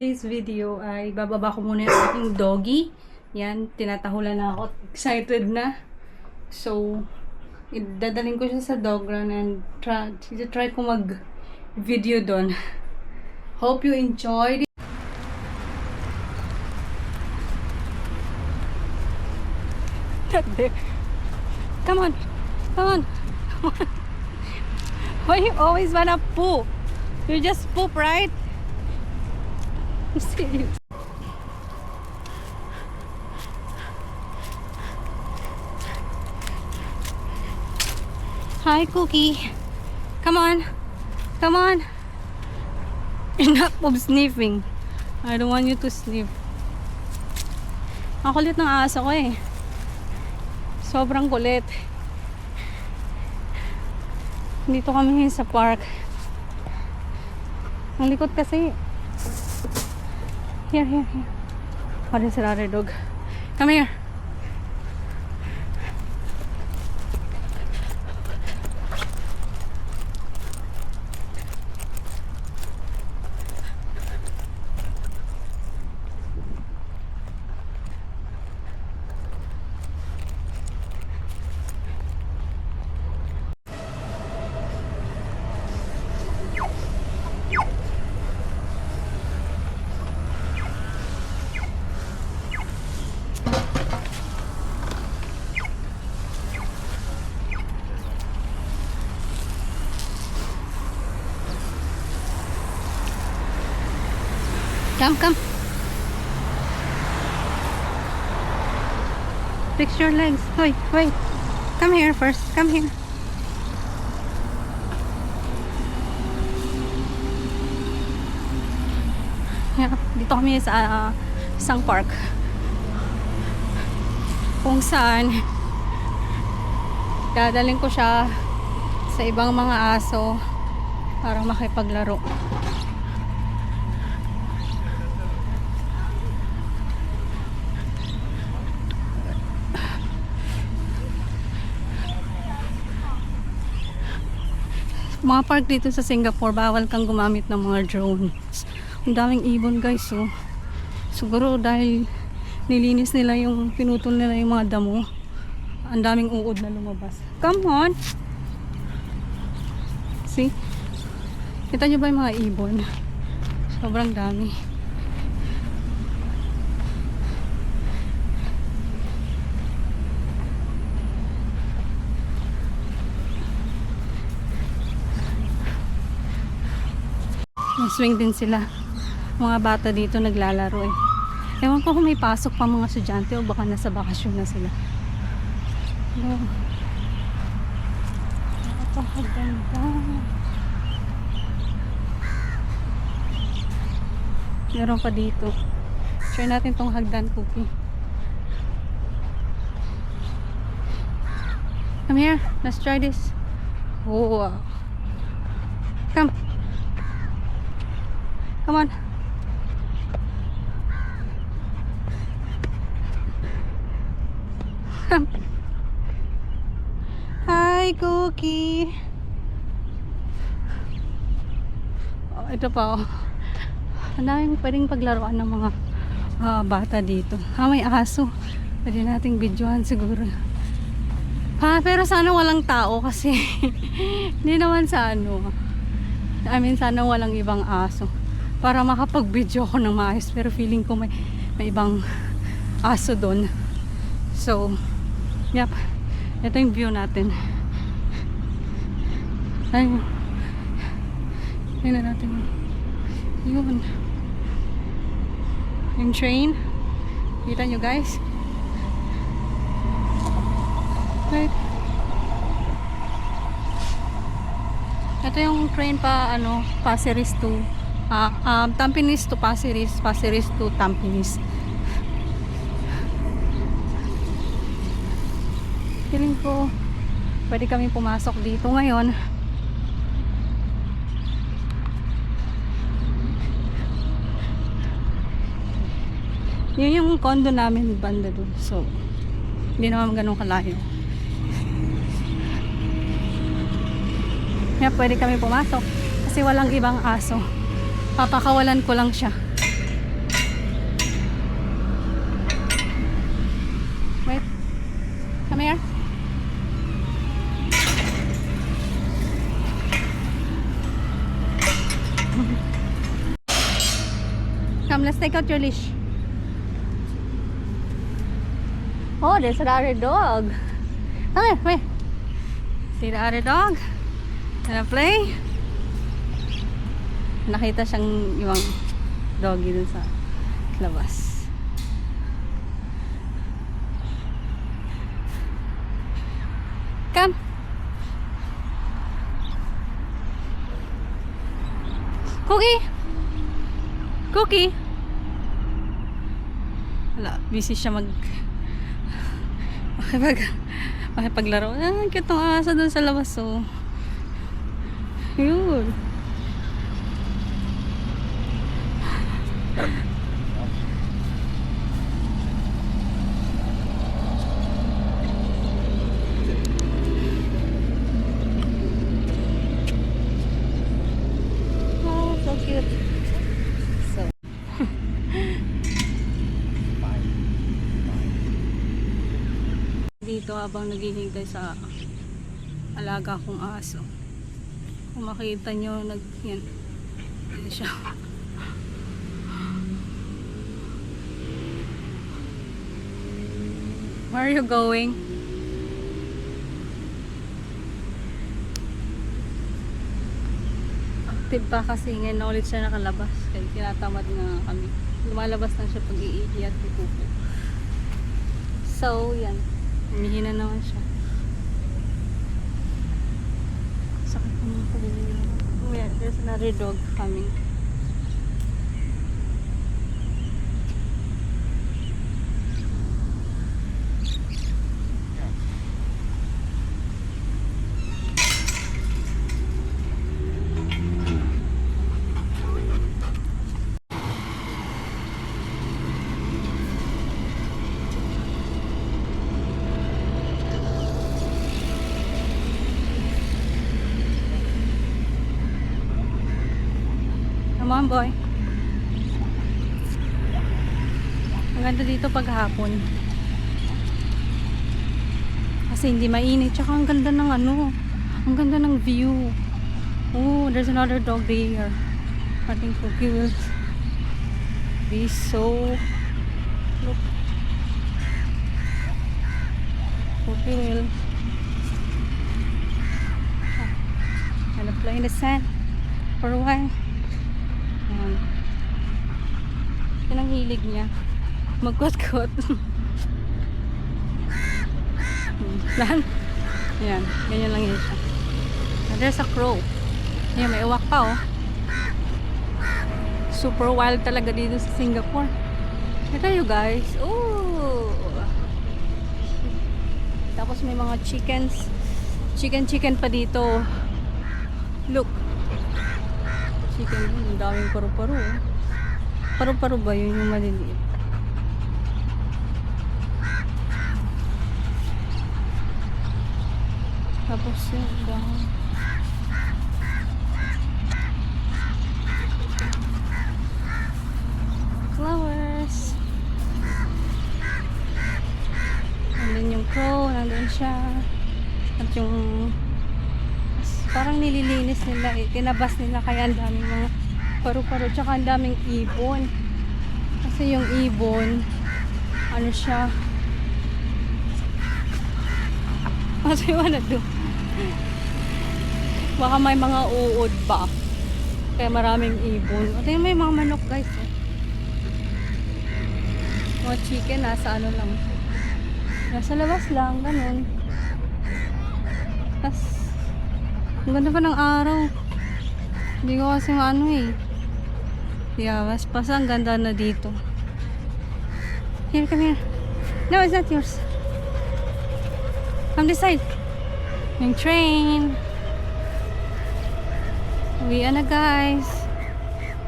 Today's video ay bababa ko muna yung aking doggy. Yan, tinatahulan na ako. Excited na. So, dadalhin ko siya sa dog run and try ko mag-video doon. Hope you enjoyed it. Not there. Come on. Come on. Come on. Why you always wanna poop? You just poop, right? Serious. Hi, Cookie. Come on. Come on. Enough of sniffing. I don't want you to sniff. Ang kulit ng aso ko eh. Sobrang kulit. Dito kami sa park. Ang likot kasi. Here. What is the other dog? Come here. Come. Fix your legs. Wait. Come here first. Come here. Yeah, dito kami sa isang park. Kung saan dadaling ko siya sa ibang mga aso para makipaglaro. Mga park dito sa Singapore, bawal kang gumamit ng mga drones. Ang daming ibon guys, oh. Siguro dahil nilinis nila pinutol nila yung mga damo. Ang daming uod na lumabas. Come on! See? Kita nyo ba yung mga ibon? Sobrang dami. Swing din sila. Mga bata dito naglalaro eh. Ewan ko kung may pasok pa mga estudyante o baka nasa bakasyon na sila. Napakaganda. Meron pa dito. Try natin tong hagdan, Cookie. Come here. Let's try this. Oh, wow. Come. Come on. Come. Hi, Cookie. Oh, ito pa oh. Ang daming pwedeng paglaruan ng mga bata dito. May aso. Pwede nating videohan siguro. Pero sana walang tao kasi hindi naman sa sana walang ibang aso para makapag-video ako ng maayos, pero feeling ko may ibang aso doon. So, yep. Ito yung view natin. Ayun. Tingnan natin. Yun. Yung train. Kita nyo guys? Right. Ito yung train Pasir Ris to Tampines to Pasir Ris to Tampines. Feeling ko pwede kami pumasok dito ngayon. Yun yung condo namin banda dun. So, hindi naman ganun kalayo. Kaya pwede kami pumasok kasi walang ibang aso. Papakawalan ko lang siya. Come here. Come, let's take out your leash. Oh, there's another dog. Come here, come here. See the other dog? Wanna play? Nakita siyang ibang doggy dun sa labas. Come. Cookie. Cookie. Wala, busy siya makipaglaro. Ah, cute ng aso dun sa labas, oh. Yun. Oh, so cute. So. Dito habang naghihintay sa alaga kong aso. Kung makita nyo, yan. Yan siya. Where are you going? Active pa kasi ngayon na ulit siya nakalabas. Kaya tinatamad nga kami. Lumalabas lang siya pag iihi at pupupo. So, yan. Humihina naman siya. Sakit naman po. Oh yeah, there's another dog coming. Come on, boy. Ang ganda dito paghapon. Kasi hindi mainit. Tsaka ang ganda ng ano. Ang ganda ng view. Oh, there's another dog there. I think Cookie will be so... Look. Cookie will... Gonna play in the sand for a while. Ayan. Yan ang hilig niya. Magkot-kot. Lan? Yan. Ganyan lang yun siya. There's a crow. Ayan, may uwak pa, oh. Super wild talaga dito sa Singapore. Ito you guys. Ooh. Tapos may mga chickens. Chicken pa dito. Look. Chicken, ang daming paru-paro. Paru-paro ba yun yung maliliit? Tapos yung dahon. Flowers. Nandun yung crow, nandun siya. At yung parang nililinis nila, tinabas nila kaya ang daming mga paru-paro, tsaka ang daming ibon. Kasi yung ibon, ano siya, what do you wanna do? Baka may mga uod pa. Kaya maraming ibon. At yun, may mga manok guys. Oh. Mga chicken, nasa ano lang. Nasa labas lang, ganun. Tapos, ang ganda pa ng araw. Hindi ko kasi maano eh. Yeah, mas pasa ang ganda na dito. Here, come here. No, it's not yours. Come this side. Yung train. Uwian na guys.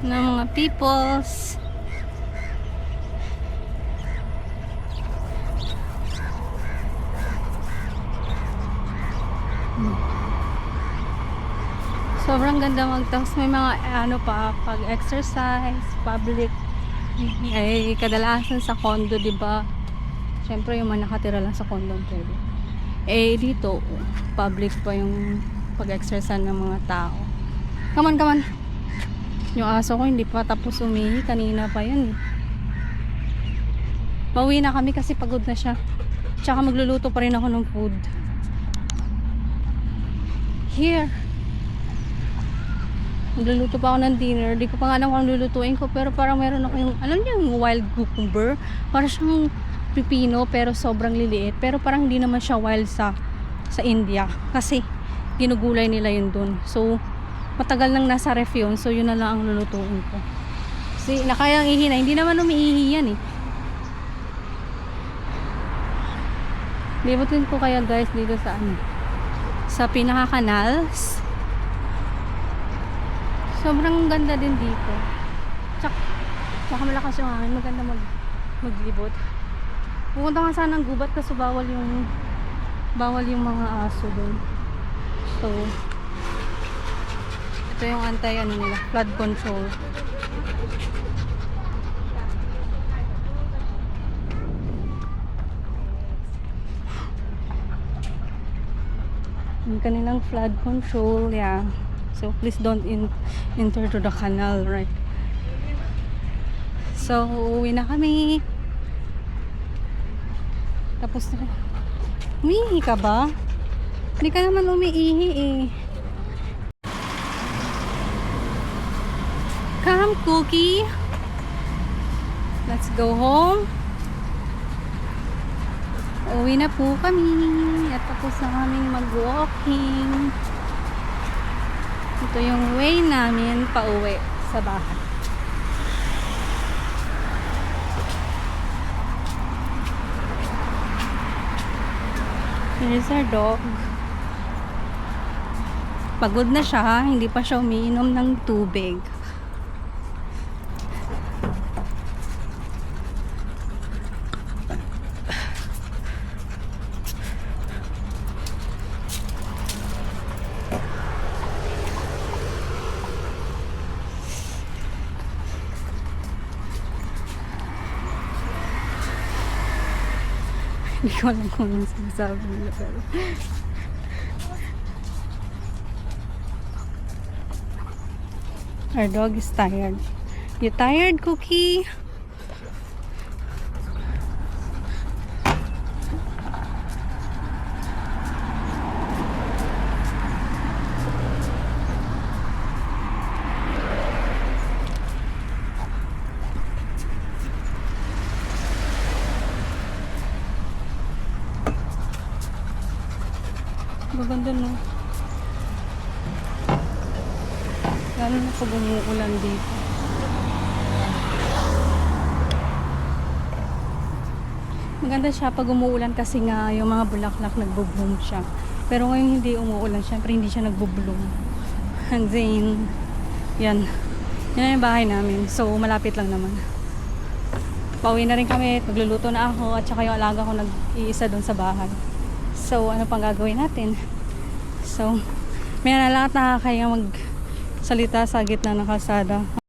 Ng mga peoples. Sobrang ganda magtapos may mga ano pa pag exercise, public ay kadalasan sa condo, 'di ba? Syempre yung mga nakatira lang sa condo pwede. Eh, dito, public pa yung pag-exercise ng mga tao. Come on, come on. Yung aso ko hindi pa tapos umihi. Kanina pa yan. Pauwi na kami kasi pagod na siya. Tsaka magluluto pa rin ako ng food. Here. Magluluto pa ako ng dinner. Di ko pa nga alam kung lulutuin ko. Pero parang meron ako yung, alam niyo yung wild cucumber? Parang siyang pipino pero sobrang liliit. Pero parang hindi naman siya wild sa India. Kasi ginugulay nila yun dun. So, matagal nang nasa ref yun. So, yun na lang ang lulutuin ko. Kasi nakayang ihi na. Hindi naman umiihi yan eh. Libutin ko kaya guys dito sa ano. Sa pinaka-canals. Sobrang ganda din dito. Tsaka malakas yung hangin. Maganda maglibot. Pupunta nga sana ng gubat kasi bawal yung mga aso doon. So, ito yung nila, flood control. Yung kanilang flood control, yeah. So, please don't enter to the canal, right? So, uwi na kami. Tapos na. Umiihi ka ba? Hindi ka naman umiihi eh. Come, Cookie. Let's go home. Uwi na po kami. At tapos na kaming mag-walking. Ito yung way namin pauwi sa bahay. Here's our dog. Pagod na siya, hindi pa siya umiinom ng tubig. Hindi ko alam kung anong sinasabi nila pero our dog is tired. You tired, Cookie? Maganda no. Lalo na pag umuulan dito. Maganda siya pag umuulan kasi nga yung mga bulaklak nagbo-bloom siya. Pero ngayon hindi umuulan, syempre hindi siya nagbo-bloom. And then, yan. Yan na yung bahay namin. So, malapit lang naman. Pauwi na rin kami. Magluluto na ako at saka yung alaga ko nag-iisa doon sa bahay. So, ano pang gagawin natin? So, may na lahat nakakaya magsalita sa gitna ng kalsada.